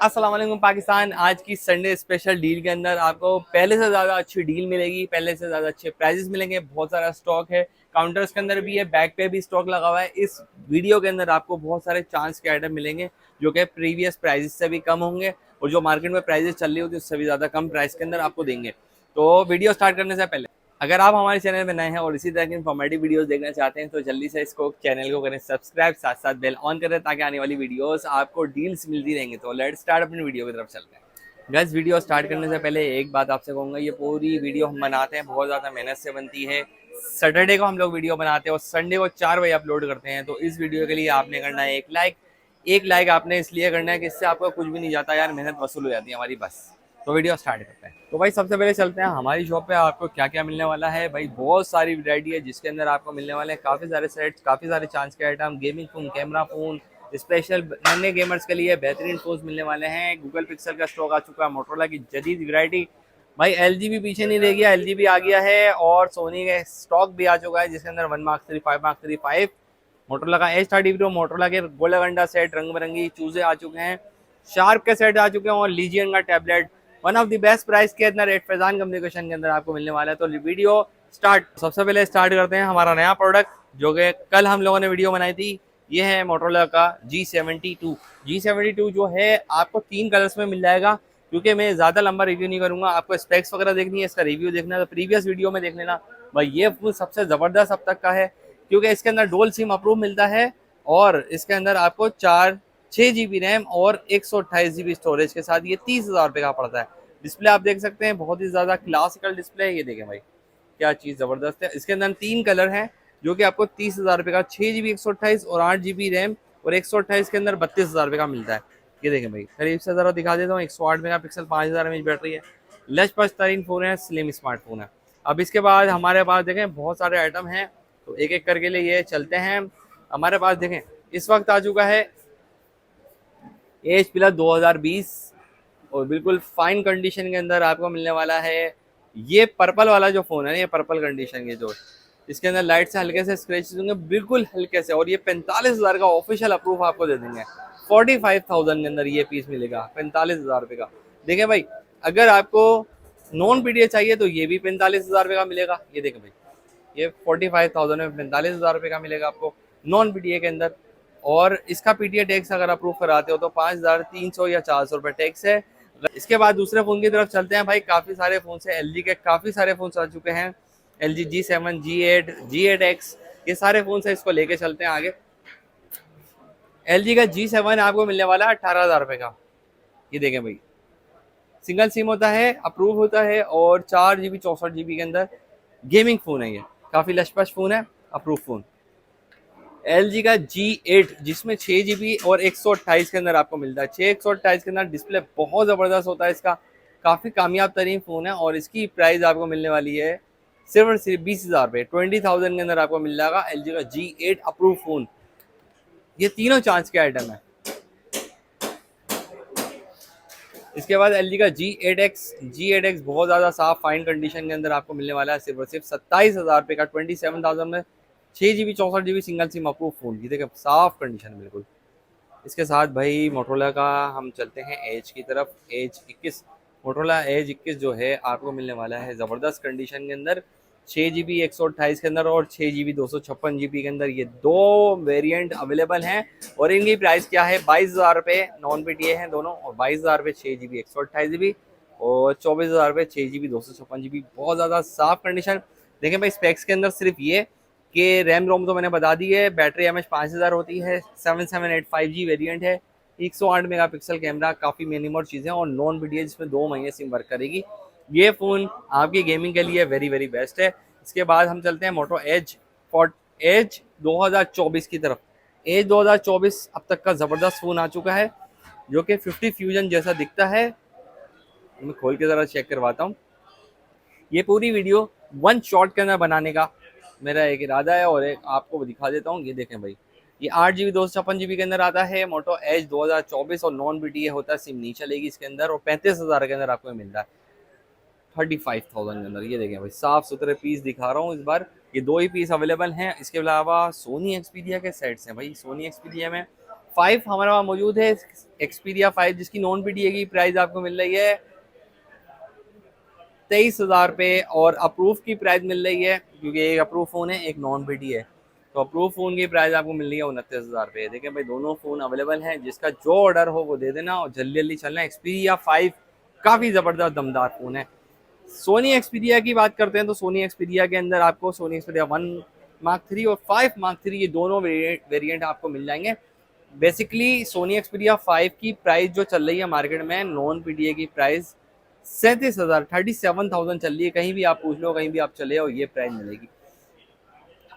अस्सलाम वालेकुम पाकिस्तान। आज की संडे स्पेशल डील के अंदर आपको पहले से ज़्यादा अच्छी डील मिलेगी, पहले से ज़्यादा अच्छे प्राइजेस मिलेंगे। बहुत सारा स्टॉक है, काउंटर्स के अंदर भी है, बैक पे भी स्टॉक लगा हुआ है। इस वीडियो के अंदर आपको बहुत सारे चांस के आइटम मिलेंगे जो कि प्रीवियस प्राइजेस से भी कम होंगे और जो मार्केट में प्राइजेस चल रही होती है उससे भी ज़्यादा कम प्राइस के अंदर आपको देंगे। तो वीडियो स्टार्ट करने से पहले अगर आप हमारे चैनल में नए हैं और इसी तरह की इन्फॉर्मेटिव वीडियोस देखना चाहते हैं तो जल्दी से इसको चैनल को करें सब्सक्राइब, साथ साथ बेल ऑन करें ताकि आने वाली वीडियोस आपको डील्स मिलती रहेंगी। तो लेट्स स्टार्ट अपनी वीडियो की तरफ चलते हैं। गाइस, वीडियो स्टार्ट करने से पहले एक बात आपसे कहूँगा, ये पूरी वीडियो हम बनाते हैं बहुत ज़्यादा मेहनत से बनती है। सैटरडे को हम लोग वीडियो बनाते हैं और संडे को 4 बजे अपलोड करते हैं। तो इस वीडियो के लिए आपने करना है एक लाइक आपने इसलिए करना है कि इससे आपका कुछ भी नहीं जाता यार, मेहनत वसूल हो जाती है हमारी बस। तो वीडियो स्टार्ट करते हैं। तो भाई सबसे पहले चलते हैं हमारी शॉप पे आपको क्या क्या मिलने वाला है। भाई बहुत सारी वैरायटी है जिसके अंदर आपको मिलने वाले हैं काफ़ी सारे सेट्स, काफ़ी सारे चांस के item, gaming phone, camera phone, special नन्हे गेमर्स के लिए बेहतरीन फोन मिलने वाले हैं। गूगल पिक्सल का स्टॉक आ चुका है, मोटरोला की जदीद वैरायटी। भाई एलजी भी पीछे नहीं रह गया, एलजी भी आ गया है और सोनी का स्टॉक भी आ चुका है जिसके अंदर 1 मार्क 3, 5 मार्क 3, 5 मोटरोला का H30 प्रो, मोटरोला के गोल्डन सेट, रंग बिरंगी चूजे आ चुके हैं, शार्प के सेट आ चुके हैं और लीजियन का tablet one of the best price के अंदर रेट फैजान कम्युनिकेशन के अंदर आपको मिलने वाला है। तो वीडियो स्टार्ट सबसे पहले स्टार्ट करते हैं हमारा नया प्रोडक्ट जो कि कल हम लोगों ने वीडियो बनाई थी। ये है मोटरोला का G72 जो है आपको 3 कलर्स में मिल जाएगा। क्योंकि मैं ज़्यादा लंबा रिव्यू नहीं करूंगा, आपको स्पेक्स वगैरह देखनी है, इसका रिव्यू देखना है तो प्रीवियस वीडियो में देख लेना। भाई ये फोन सबसे ज़बरदस्त अब तक का है क्योंकि इसके अंदर डोल सिम अप्रूव मिलता है और इसके अंदर आपको 6 GB रैम और 128 GB स्टोरेज के साथ ये 30,000 रुपये का पड़ता है। डिस्प्ले आप देख सकते हैं, बहुत ही ज़्यादा क्लासिकल डिस्प्ले है। ये देखें भाई क्या चीज़ ज़बरदस्त है। इसके अंदर 3 कलर हैं जो कि आपको 30,000 रुपये का 6 GB 128 और 8 GB रैम और 128 के अंदर 32,000 रुपये का मिलता है। ये देखें भाई, करीब से ज़रा दिखा देता हूँ। 108 मेगापिक्सल, 5000 mAh बैटरी है, लच तरीन फ़ोन है, स्लिम स्मार्टफोन है। अब इसके बाद हमारे पास देखें बहुत सारे आइटम हैं तो एक एक करके लिए चलते हैं। हमारे पास देखें इस वक्त आ चुका है H+ 2020 और बिल्कुल फाइन कंडीशन के अंदर आपको मिलने वाला है। ये पर्पल वाला जो फ़ोन है ना, ये पर्पल कंडीशन के जो इसके अंदर लाइट से हल्के से स्क्रैचेस होंगे, बिल्कुल हल्के से, और ये 45,000 का ऑफिशियल अप्रूव आपको दे देंगे। 45,000 के अंदर ये पीस मिलेगा 45,000 रुपये का। देखें भाई, अगर आपको नॉन पीडीए चाहिए तो ये भी 45,000 रुपये का मिलेगा। ये देखें भाई, ये 45,000 में 45,000 रुपये का मिलेगा आपको नॉन पीडीए के अंदर। और इसका पीटीए टैक्स अगर अप्रूव कराते हो तो 5,300 या 400 रुपये टैक्स है। इसके बाद दूसरे फ़ोन की तरफ चलते हैं। भाई काफ़ी सारे फ़ोन से एलजी के काफ़ी सारे फ़ोन आ चुके हैं, LG G7, G8, G8X, ये सारे फ़ोन से इसको लेके चलते हैं आगे। LG का G7 आपको मिलने वाला है 18,000 रुपये का। ये देखें भाई, सिंगल सिम होता है, अप्रूव होता है और 4 GB 64 GB के अंदर गेमिंग फ़ोन है। ये काफ़ी लशपश फ़ोन है, अप्रूव फ़ोन। LG का G8 जिसमें 6 GB और 128 के अंदर आपको मिलता है। 128 के अंदर डिस्प्ले बहुत ज़बरदस्त होता है इसका, काफ़ी कामयाब तरीन फ़ोन है और इसकी प्राइस आपको मिलने वाली है सिर्फ और सिर्फ 20,000 रुपये, 20,000 के अंदर आपको मिल जाएगा LG का G8 अप्रूव फ़ोन। ये तीनों चांस के आइटम है। इसके बाद LG का G8X बहुत ज़्यादा साफ फाइन कंडीशन के अंदर आपको मिलने वाला है सिर्फ और सिर्फ 27,000 रुपये का, 27,000 में 6 GB 64 GB single SIM approve phone. ये देखिए साफ कंडीशन बिल्कुल। इसके साथ भाई मोटरोला का हम चलते हैं एज की तरफ। H21 मोटरोला H21 जो है आपको मिलने वाला है ज़बरदस्त कंडीशन के अंदर 6 GB 128 के अंदर और 6 GB 256 GB के अंदर। ये दो वेरिएंट अवेलेबल हैं और इनकी प्राइस क्या है 22,000 रुपये, नॉन पीटीए हैं दोनों, और 22,000 रुपये 6 GB 128 GB और 24,000 रुपये 6 GB 256 GB। बहुत ज़्यादा साफ कंडीशन। देखें भाई स्पेक्स के अंदर सिर्फ ये कि रैम रोम तो मैंने बता दी है, बैटरी एमएच 5000 होती है, 7785G वेरिएंट है, 108 मेगापिक्सल कैमरा, काफ़ी मिनिमम चीज़ें और नॉन पीडीए जिसमें 2 महीने सिम वर्क करेगी। ये फ़ोन आपकी गेमिंग के लिए वेरी वेरी बेस्ट है। इसके बाद हम चलते हैं मोटो एज 2024 की तरफ। एज 2024 अब तक का ज़बरदस्त फ़ोन आ चुका है जो कि 50 फ्यूजन जैसा दिखता है। मैं खोल के ज़रा चेक करवाता हूँ। ये पूरी वीडियो 1 शॉट के अंदर बनाने का मेरा एक इरादा है और एक आपको दिखा देता हूँ। ये देखें भाई, ये 8 GB 256 GB के अंदर आता है मोटो एज 2024 और नॉन पीटीए होता है, सिम नहीं चलेगी इसके अंदर और 35,000 के अंदर आपको मिल रहा है 35,000 के अंदर। ये देखें भाई साफ सुथरे पीस दिखा रहा हूँ इस बार, ये 2 ही पीस अवेलेबल हैं। इसके अलावा सोनी एक्सपीडिया के सेट्स हैं भाई। सोनी एक्सपीडिया में 5 हमारे पास मौजूद है, एक्सपीरिया 5, जिसकी नॉन पीडीए की प्राइस आपको मिल रही है 23,000 रुपये और अप्रूव की प्राइस मिल रही है, क्योंकि एक अप्रूव फ़ोन है एक नॉन पीडी है, तो अप्रूव फ़ोन की प्राइस आपको मिल रही है 29,000 रुपये। देखिए भाई दोनों फ़ोन अवेलेबल हैं, जिसका जो ऑर्डर हो वो दे देना और जल्दी जल्दी चलना। एक्सपीरिया 5 काफ़ी ज़बरदस्त दमदार फ़ोन है। सोनी एक्सपीरिया की बात करते हैं तो सोनी एक्सपीरिया के अंदर आपको सोनी एक्सपीरिया 1 मार्क 3 और 5 मार्क 3 ये दोनों वेरिएंट आपको मिल जाएंगे। बेसिकली सोनी एक्सपीरिया 5 की प्राइस जो चल रही है मार्केट में, नॉन पीडीए की प्राइस 37,000 37,000 चल रही है। कहीं भी आप पूछ लो, कहीं भी आप चले हो, ये प्राइस मिलेगी।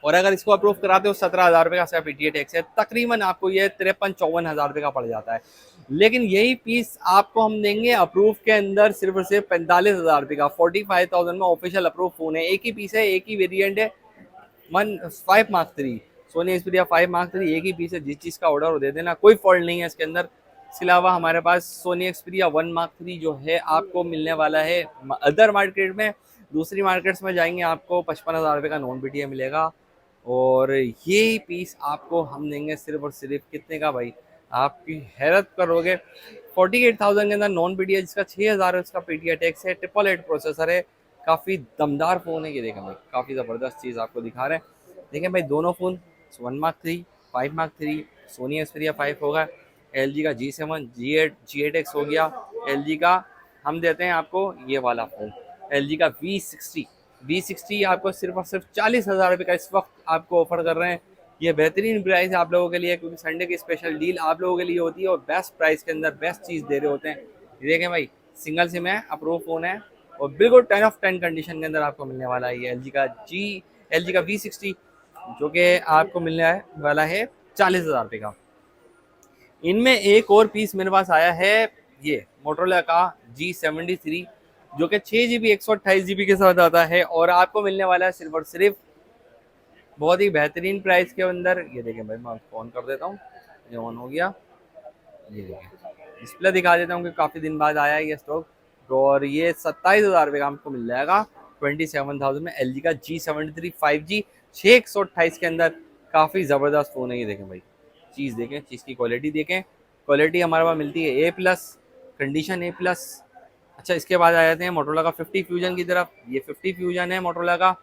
और अगर इसको अप्रूव कराते हो 17,000 रुपये का इसका पीटीए टैक्स है, तकरीबन आपको ये 53-54,000 रुपये का पड़ जाता है। लेकिन यही पीस आपको हम देंगे अप्रूव के अंदर सिर्फ और सिर्फ 45,000 रुपये का। 45,000 में ऑफिशियल अप्रूव फोन है, एक ही पीस है, एक ही वेरिएंट है, 5 मार्क 3 सोनी एक्सपीरिया 5 मार्क 3 एक ही पीस है। जिस चीज़ का ऑर्डर हो दे देना, कोई फॉल्ट नहीं है इसके अंदर। इसके अलावा हमारे पास सोनी एक्सपीरिया 1 मार्क 3 जो है आपको मिलने वाला है अदर मार्केट में। दूसरी मार्केट्स में जाएंगे आपको 55,000 रुपये का नॉन पीटीए मिलेगा, और ये पीस आपको हम देंगे सिर्फ और सिर्फ कितने का भाई, आपकी हैरत करोगे, 48,000 के अंदर नॉन पीटीए, जिसका 6,000 इसका पीटीए टैक्स है, 888 प्रोसेसर है, काफ़ी दमदार फ़ोन है ये। देखें भाई काफ़ी ज़बरदस्त चीज़ आपको दिखा रहे हैं। देखें भाई दोनों phone 1 mark 3 5 mark 3 Sony Xperia 5 होगा, LG का G7 G8X हो गया, LG का हम देते हैं आपको ये वाला फ़ोन, LG का V60 आपको सिर्फ और सिर्फ 40,000 रुपये का इस वक्त आपको ऑफर कर रहे हैं। ये बेहतरीन प्राइस है आप लोगों के लिए, क्योंकि संडे की स्पेशल डील आप लोगों के लिए होती है और बेस्ट प्राइस के अंदर बेस्ट चीज़ दे रहे होते हैं। ये देखें भाई सिंगल सिम है, अप्रूव फ़ोन है और बिल्कुल 10 ऑफ 10 कंडीशन के अंदर आपको मिलने वाला है। ये LG का V60 जो कि आपको मिलने वाला है 40,000 रुपये का। इनमें एक और पीस मेरे पास आया है, ये मोटोरोला का G73 जो कि 6 GB 128 GB के साथ आता है और आपको मिलने वाला है सिर्फ और सिर्फ बहुत ही बेहतरीन प्राइस के अंदर। ये देखें भाई मैं ऑन कर देता हूँ, ये ऑन हो गया, ये देखें डिस्प्ले दिखा देता हूँ कि काफ़ी दिन बाद आया है ये स्टॉक, और ये 27,000 रुपये का आपको मिल जाएगा 27,000 में। LG का G73 5G 6/128 के अंदर काफ़ी ज़बरदस्त फ़ोन है। ये देखें भाई चीज़ देखें, चीज़ की क्वालिटी देखें, क्वालिटी हमारे पास मिलती है A+, कंडीशन A+। अच्छा इसके बाद आ जाते हैं मोटोरोला का 50 फ्यूजन की तरफ। ये 50 फ्यूजन है मोटोरोला का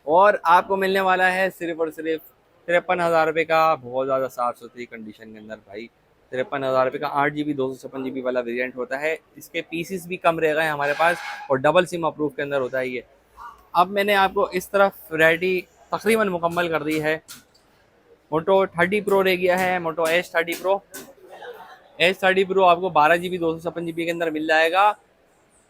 और आपको मिलने वाला है सिर्फ और सिर्फ 53,000 रुपये का, बहुत ज़्यादा साफ़ सुथरी कंडीशन के अंदर भाई। 53,000 रुपये का 8 GB 256 GB वाला वेरिएंट होता है। इसके पीसीस भी कम रह गए हमारे पास और डबल सिम अप्रूव के अंदर होता है ये। अब मैंने आपको इस तरफ वैरायटी तकरीबन मुकम्मल कर दी है। मोटो 30 प्रो रह गया है, मोटो H30 प्रो। H30 प्रो आपको 12 GB 256 GB के अंदर मिल जाएगा।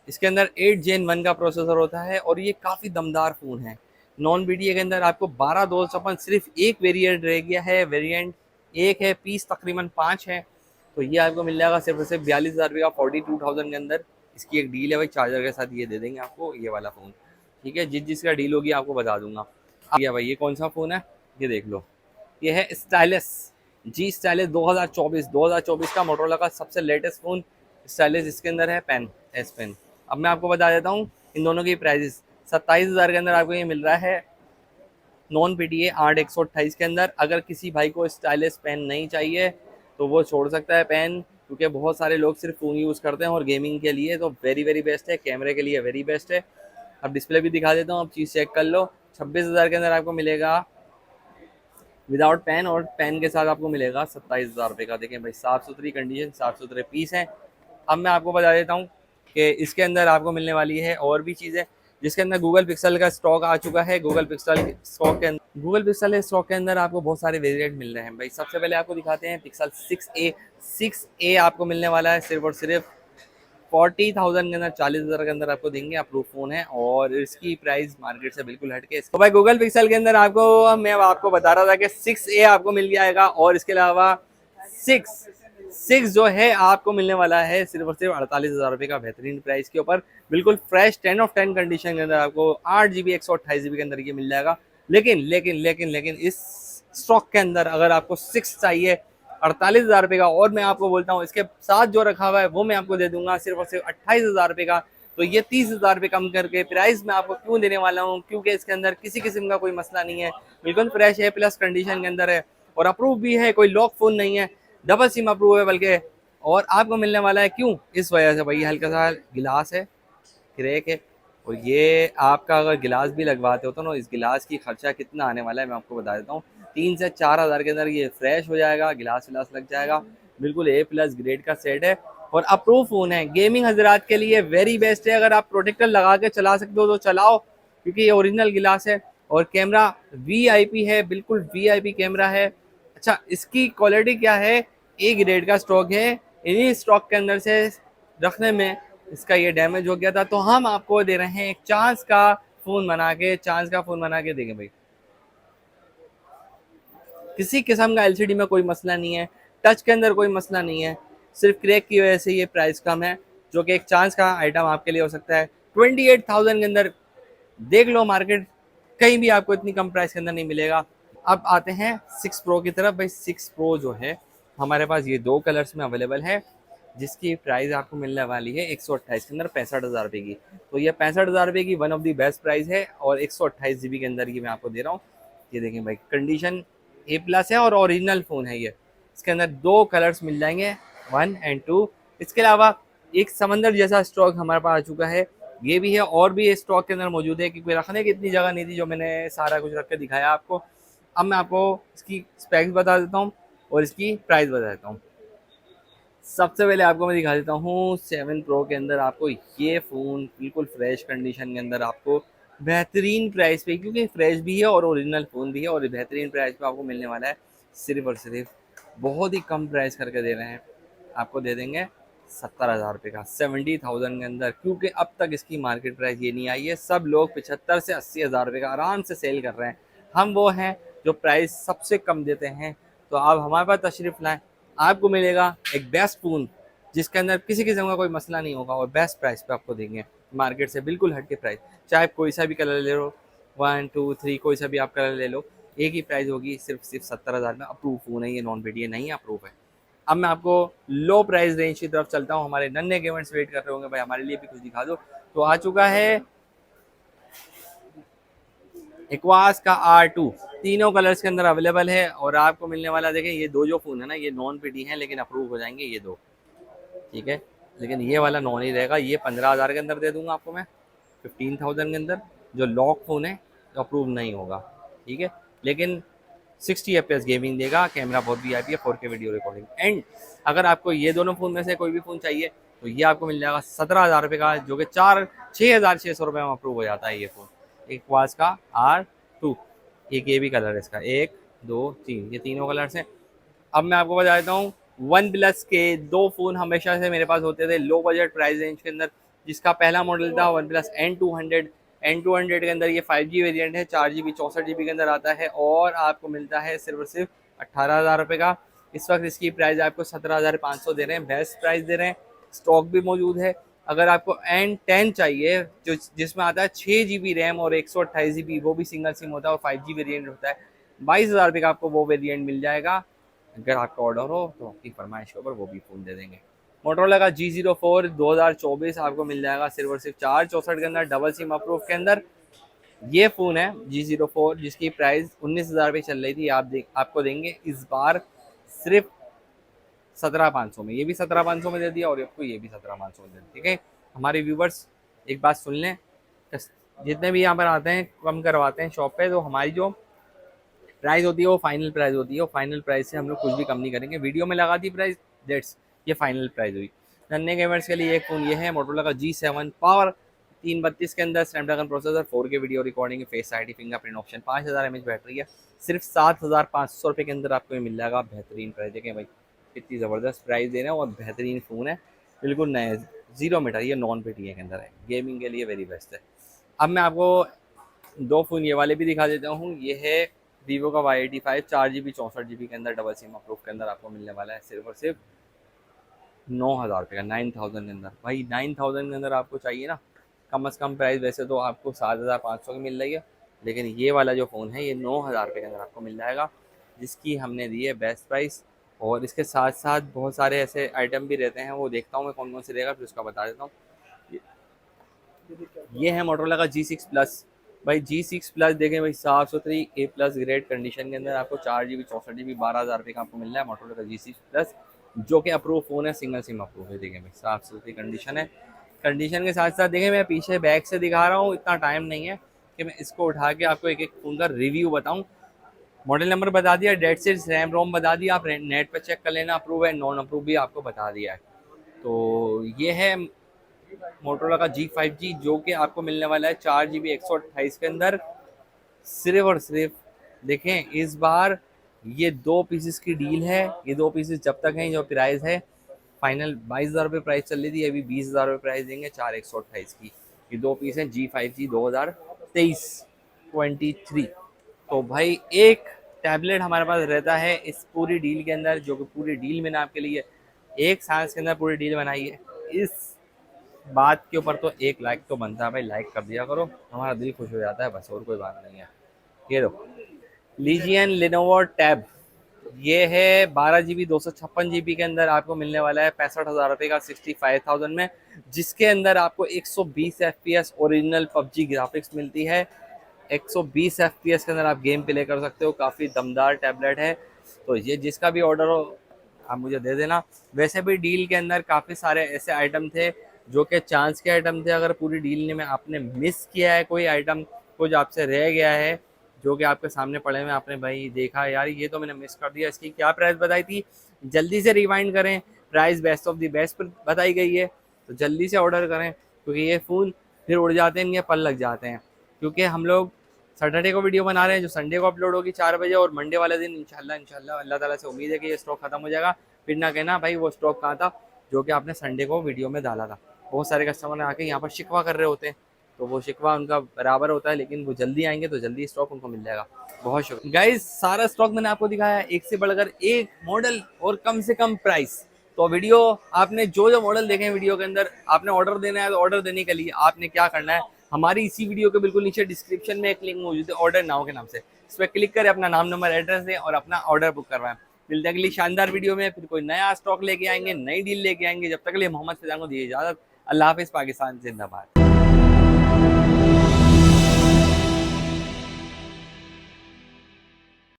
इसके अंदर 8 Gen 1 का प्रोसेसर होता है और ये काफ़ी दमदार फ़ोन है। नॉन बीडीए के अंदर आपको 12/256 सिर्फ एक वेरिएंट रह गया है, वेरिएंट एक है, पीस तकरीबन 5 है, तो ये आपको मिल जाएगा सिर्फ और सिर्फ 42,000 रुपये का 42,000 के अंदर। इसकी एक डील है भाई, चार्जर के साथ ये दे देंगे आपको ये वाला फ़ोन, ठीक है। जिसका डील होगी आपको बता दूंगा। भैया भाई ये कौन सा फ़ोन है, ये देख लो, ये है स्टाइलिस G स्टाइलिस 2024 का मोटोरोला का सबसे लेटेस्ट फ़ोन स्टाइलिस। इसके अंदर है पेन, S पेन। अब मैं आपको बता देता हूँ इन दोनों की प्राइजेस। 27,000 के अंदर आपको ये मिल रहा है नॉन पीटीए 8/128 के अंदर। अगर किसी भाई को स्टाइलिस पेन नहीं चाहिए तो वो छोड़ सकता है पेन, क्योंकि बहुत सारे लोग सिर्फ फ़ोन यूज़ करते हैं और गेमिंग के लिए तो वेरी बेस्ट है, कैमरे के लिए वेरी बेस्ट है। अब डिस्प्ले भी दिखा देता हूँ, अब चीज़ चेक कर लो। 26,000 के अंदर आपको मिलेगा विदाउट पेन और पेन के साथ आपको मिलेगा 27,000 रुपये का। देखें भाई साफ़ सुथरी कंडीशन, साफ़ सुथरे पीस हैं। अब मैं आपको बता देता हूँ कि इसके अंदर आपको मिलने वाली है और भी चीज़ें, जिसके अंदर गूगल पिक्सल का स्टॉक आ चुका है। गूगल पिक्सल स्टॉक के अंदर आपको बहुत सारे वेरिएंट मिल रहे हैं भाई। सबसे पहले आपको दिखाते हैं पिक्सल 6A आपको मिलने वाला है सिर्फ और सिर्फ 40,000 के अंदर, 40,000 के अंदर आपको देंगे। अप्रूव फोन है और इसकी प्राइस मार्केट से बिल्कुल हटके। तो भाई गूगल पिक्सल के अंदर आपको मैं आपको बता रहा था कि 6A आपको मिल जाएगा और इसके अलावा 6 जो है आपको मिलने वाला है सिर्फ और सिर्फ 48,000 रुपये का बेहतरीन प्राइस के ऊपर, बिल्कुल फ्रेश 10 ऑफ 10 कंडीशन के अंदर आपको 8 GB 128 GB के अंदर ये मिल जाएगा। लेकिन इस स्टॉक के अंदर अगर आपको 6 चाहिए 48,000 रुपये का, और मैं आपको बोलता हूँ इसके साथ जो रखा हुआ है वो मैं आपको दे दूंगा सिर्फ और सिर्फ 28,000 रुपये का। तो ये 30,000 रुपये कम करके प्राइस मैं आपको क्यों देने वाला हूँ, क्योंकि इसके अंदर किसी किस्म का कोई मसला नहीं है, बिल्कुल फ्रेश है, प्लस कंडीशन के अंदर है। और अप्रूव भी है, कोई लॉक फ़ोन नहीं है, डबल सिम अप्रूव है बल्कि। और आपको मिलने वाला है क्यों, इस वजह से भाई हल्का सा गिलास है, क्रैक है। और ये आपका अगर गिलास भी लगवाते हो तो ना, इस गिलास की खर्चा कितना आने वाला है मैं आपको बता देता हूँ। 3 से 4 हज़ार के अंदर ये फ्रेश हो जाएगा, गिलास विलास लग जाएगा, बिल्कुल A+ ग्रेड का सेट है और अप्रूव फ़ोन है। गेमिंग हजरात के लिए वेरी बेस्ट है, अगर आप प्रोटेक्टर लगा के चला सकते हो तो चलाओ, क्योंकि ये ओरिजिनल गिलास है। और कैमरा VIP है, बिल्कुल VIP कैमरा है। अच्छा, इसकी क्वालिटी क्या है, A ग्रेड का स्टॉक है, इन्हीं स्टॉक के अंदर से रखने में इसका ये डैमेज हो गया था, तो हम आपको दे रहे हैं एक चांस का फ़ोन बना के देंगे भाई। किसी किस्म का LCD में कोई मसला नहीं है, टच के अंदर कोई मसला नहीं है, सिर्फ क्रैक की वजह से ये प्राइस कम है, जो कि एक चांस का आइटम आपके लिए हो सकता है। 28,000 के अंदर देख लो मार्केट, कहीं भी आपको इतनी कम प्राइस के अंदर नहीं मिलेगा। अब आते हैं 6 प्रो की तरफ। भाई 6 प्रो जो है हमारे पास ये 2 कलर्स में अवेलेबल है, जिसकी प्राइस आपको मिलने वाली है 128 के अंदर 65,000 रुपये की। तो ये 65,000 रुपये की one of the best price है और 128 GB के अंदर की मैं आपको दे रहा हूँ। ये देखें भाई, कंडीशन A+ है और ओरिजिनल फ़ोन है ये। इसके अंदर 2 कलर्स मिल जाएंगे, 1 एंड 2। इसके अलावा एक समंदर जैसा स्टॉक हमारे पास आ चुका है, ये भी है और भी स्टॉक के अंदर मौजूद है, क्योंकि रखने की इतनी जगह नहीं थी, जो मैंने सारा कुछ रख के दिखाया आपको। अब मैं आपको इसकी स्पेक्स बता देता हूँ और इसकी प्राइस बता देता हूँ। सबसे पहले आपको मैं दिखा देता हूँ 7 प्रो के अंदर आपको ये फ़ोन बिल्कुल फ्रेश कंडीशन के अंदर आपको बेहतरीन प्राइस पे, क्योंकि फ्रेश भी है और ओरिजिनल फ़ोन भी है, और बेहतरीन प्राइस पे आपको मिलने वाला है। सिर्फ और सिर्फ बहुत ही कम प्राइस करके दे रहे हैं, आपको दे देंगे 70,000 रुपये का, 70,000 के अंदर। क्योंकि अब तक इसकी मार्केट प्राइस ये नहीं आई है, सब लोग 75 से 80,000 रुपये का आराम से सेल कर रहे हैं। हम वो हैं जो प्राइस सबसे कम देते हैं। तो आप हमारे पास तशरीफ़ लाएँ, आपको मिलेगा एक बेस्ट फ़ोन, जिसके अंदर किसी किस्म का कोई मसला नहीं होगा, और बेस्ट प्राइस पे आपको देंगे, मार्केट से बिल्कुल हट के प्राइस। चाहे कोई सा भी कलर ले लो, 1 2 3 कोई सा भी आप कलर ले लो, एक ही प्राइस होगी, सिर्फ 70,000 में। अप्रूव फ़ोन है ये, नॉन BTA नहीं अप्रूव है। अब मैं आपको लो प्राइस रेंज की तरफ चलता हूँ। हमारे नन्हे गेमर्स वेट कर रहे होंगे, भाई हमारे लिए भी कुछ दिखा दो। तो आ चुका है इक्वास का R2, तीनों कलर्स के अंदर अवेलेबल है, और आपको मिलने वाला, देखें ये 2 जो फ़ोन है ना, ये नॉन BTA हैं, लेकिन अप्रूव हो जाएंगे ये 2, ठीक है। लेकिन ये वाला नॉन ही रहेगा, ये 15,000 के अंदर दे दूंगा आपको मैं, 15,000 के अंदर। जो लॉक फ़ोन है तो अप्रूव नहीं होगा, ठीक है, लेकिन 60 FPS गेमिंग देगा, कैमरा बहुत VIP है, 4K वीडियो रिकॉर्डिंग। एंड अगर आपको ये दोनों फ़ोन में से कोई भी फ़ोन चाहिए तो ये आपको मिल जाएगा 17,000 रुपये का, जो कि 6,600 रुपये में अप्रूव हो जाता है ये फ़ोन। एक वास का R2, एक ये भी कलर है इसका, 1 2 3, ये तीनों कलर्स हैं। अब मैं आपको बता देता हूँ, वन प्लस के 2 फ़ोन हमेशा से मेरे पास होते थे लो बजट प्राइस रेंज के अंदर, जिसका पहला मॉडल था वन प्लस N200। N200 के अंदर ये 5G वेरिएंट है, 4GB 64GB के अंदर आता है, और आपको मिलता है सिर्फ और सिर्फ 18,000 रुपये का। इस वक्त इसकी प्राइस आपको 17,500 दे रहे हैं, बेस्ट प्राइस दे रहे हैं, स्टॉक भी मौजूद है। अगर आपको N10 चाहिए, जो जिसमें आता है 6GB रैम और 128GB, वो भी सिंगल सिम होता है और 5G वेरिएंट होता है, 22,000 रुपये का आपको वो वेरिएंट मिल जाएगा। अगर आपका ऑर्डर हो तो आपकी फरमाइश के ऊपर वो भी फ़ोन दे देंगे। मोटरोला का G04 2024 आपको मिल जाएगा सिर्फ और सिर्फ 464 के अंदर, डबल सिम अप्रूव के अंदर। ये फ़ोन है G04, जिसकी प्राइस 19,000 रुपये चल रही थी, आपको देंगे इस बार सिर्फ 17,500 में। ये भी 17,500 में दे दिया, और आपको ये भी 17,500 में दे दिया, ठीक है। हमारे व्यूवर्स एक बात सुन लें, जितने भी यहाँ पर आते हैं कम करवाते हैं शॉप पे, तो हमारी जो प्राइस होती है वो फाइनल प्राइस होती है, और फाइनल प्राइस से हम लोग कुछ भी कम नहीं करेंगे। वीडियो में लगा दी प्राइस, डेट्स, ये फाइनल प्राइस हुई। नन्हे गेमर्स के लिए एक फ़ोन ये है, मोटरोला का G7 पावर 332 के अंदर, Snapdragon processor, 4K video recording, face ID fingerprint option, 5000 mAh battery है, सिर्फ 7,500 रुपये के अंदर आपको ये मिल जाएगा। बेहतरीन प्राइस, देखें भाई कितनी ज़बरदस्त प्राइस दे रहे हैं, और बेहतरीन फ़ोन है, बिल्कुल नए 0 मीटर, ये नॉन BTA के अंदर है, गेमिंग के लिए वेरी बेस्ट है। अब मैं आपको 2 फ़ोन ये वाले भी दिखा देता हूँ। ये है वीवो का Y85, 4GB 64GB के अंदर, डबल सिम अप्रूव के अंदर आपको मिलने वाला है सिर्फ और सिर्फ 9,000 रुपये का, 9,000 के अंदर। भाई 9,000 के अंदर आपको चाहिए ना, कम से कम प्राइस वैसे तो आपको 7,500 की मिल रही है, लेकिन ये वाला जो फ़ोन है ये 9,000 रुपये के अंदर आपको मिल जाएगा, जिसकी हमने दी है बेस्ट प्राइस। और इसके साथ साथ बहुत सारे ऐसे आइटम भी रहते हैं, वो देखता हूँ मैं कौन कौन से रहेगा, फिर उसका बता देता हूँ। ये है मोटरोला का G6 प्लस, भाई G6 प्लस देखें भाई, साफ सुथरी A+ ग्रेड कंडीशन के अंदर आपको 4 GB 64 GB 12,000 रुपये का आपको मिल रहा है मोटोरोला का G6 प्लस, जो कि अप्रूव फ़ोन है, सिंगल सिम अप्रूव है। देखें भाई साफ सुथरी कंडीशन है। कंडीशन के साथ साथ देखें, मैं पीछे बैक से दिखा रहा हूँ, इतना टाइम नहीं है कि मैं इसको उठा के आपको एक एक फ़ोन का रिव्यू बताऊँ। मॉडल नंबर बता दिया, डेट से रैम रोम बता दिया, आप नेट पर चेक कर लेना, अप्रूव है नॉन अप्रूव भी आपको बता दिया है। तो ये है मोटोरोला का G5G, जो कि आपको मिलने वाला है 4 GB 128 के अंदर, सिर्फ और सिर्फ। देखें इस बार ये 2 पीसेस की डील है, ये 2 पीसेस जब तक हैं, जो प्राइस है फाइनल 22,000 रुपये प्राइस चल रही थी, अभी 20,000 रुपये प्राइस देंगे 4/128 की। ये 2 पीस हैं G5G 2023। तो भाई एक टैबलेट हमारे पास रहता है इस पूरी डील के अंदर, जो कि पूरी डील मैंने आपके लिए एक साल के अंदर पूरी डील बनाई है। इस बात के ऊपर तो एक लाइक तो बनता है भाई, लाइक कर दिया करो, हमारा दिल खुश हो जाता है, बस और कोई बात नहीं है। ये लो लीजियन लिनोवो टैब, ये है 12 GB 256 GB के अंदर आपको मिलने वाला है 65,000 रुपये का 65,000 में, जिसके अंदर आपको 120 FPS ओरिजिनल PUBG ग्राफिक्स मिलती है। 120 FPS के अंदर आप गेम प्ले कर सकते हो, काफ़ी दमदार टैबलेट है। तो ये जिसका भी ऑर्डर हो आप मुझे दे देना। वैसे भी डील के अंदर काफ़ी सारे ऐसे आइटम थे जो कि चांस के आइटम थे, अगर पूरी डील में आपने मिस किया है कोई आइटम, कुछ आपसे रह गया है जो कि आपके सामने पड़े हुए, आपने भाई देखा यार ये तो मैंने मिस कर दिया, इसकी क्या प्राइस बताई थी, जल्दी से रिवाइंड करें, price best of the best पर बताई गई है, तो जल्दी से ऑर्डर करें, क्योंकि ये फ़ोन फिर उड़ जाते हैं, इनके पल लग जाते हैं। क्योंकि हम लोग सैटरडे को वीडियो बना रहे हैं, जो संडे को अपलोड होगी 4 बजे, और मंडे वाले दिन इंशाल्लाह अल्लाह ताला से उम्मीद है कि ये स्टॉक खत्म हो जाएगा। फिर ना कहना भाई वो स्टॉक कहाँ था जो कि आपने संडे को वीडियो में डाला था। बहुत सारे कस्टमर आके यहाँ पर शिकवा कर रहे होते हैं, तो वो शिकवा उनका बराबर होता है, लेकिन वो जल्दी आएंगे तो जल्दी स्टॉक उनको मिल जाएगा। बहुत शुक्रिया गाइस, सारा स्टॉक मैंने आपको दिखाया, एक से बढ़कर एक मॉडल और कम से कम प्राइस। तो वीडियो आपने जो जो मॉडल देखे हैं वीडियो के अंदर, आपने ऑर्डर देना है, तो ऑर्डर देने के लिए आपने क्या करना है, हमारी इसी वीडियो के बिल्कुल नीचे डिस्क्रिप्शन में एक लिंक मौजूद है ऑर्डर नाउ के नाम से, इस पर क्लिक करें, अपना नाम नंबर एड्रेस दें और अपना ऑर्डर बुक करवाएं। मिलते हैं अगली शानदार वीडियो में, फिर कोई नया स्टॉक लेके आएंगे, नई डील लेके आएंगे। जब तक के लिए मोहम्मद फिजान को दीजिए इजाजत। अल्लाह हाफिज़, पाकिस्तान जिंदाबाद।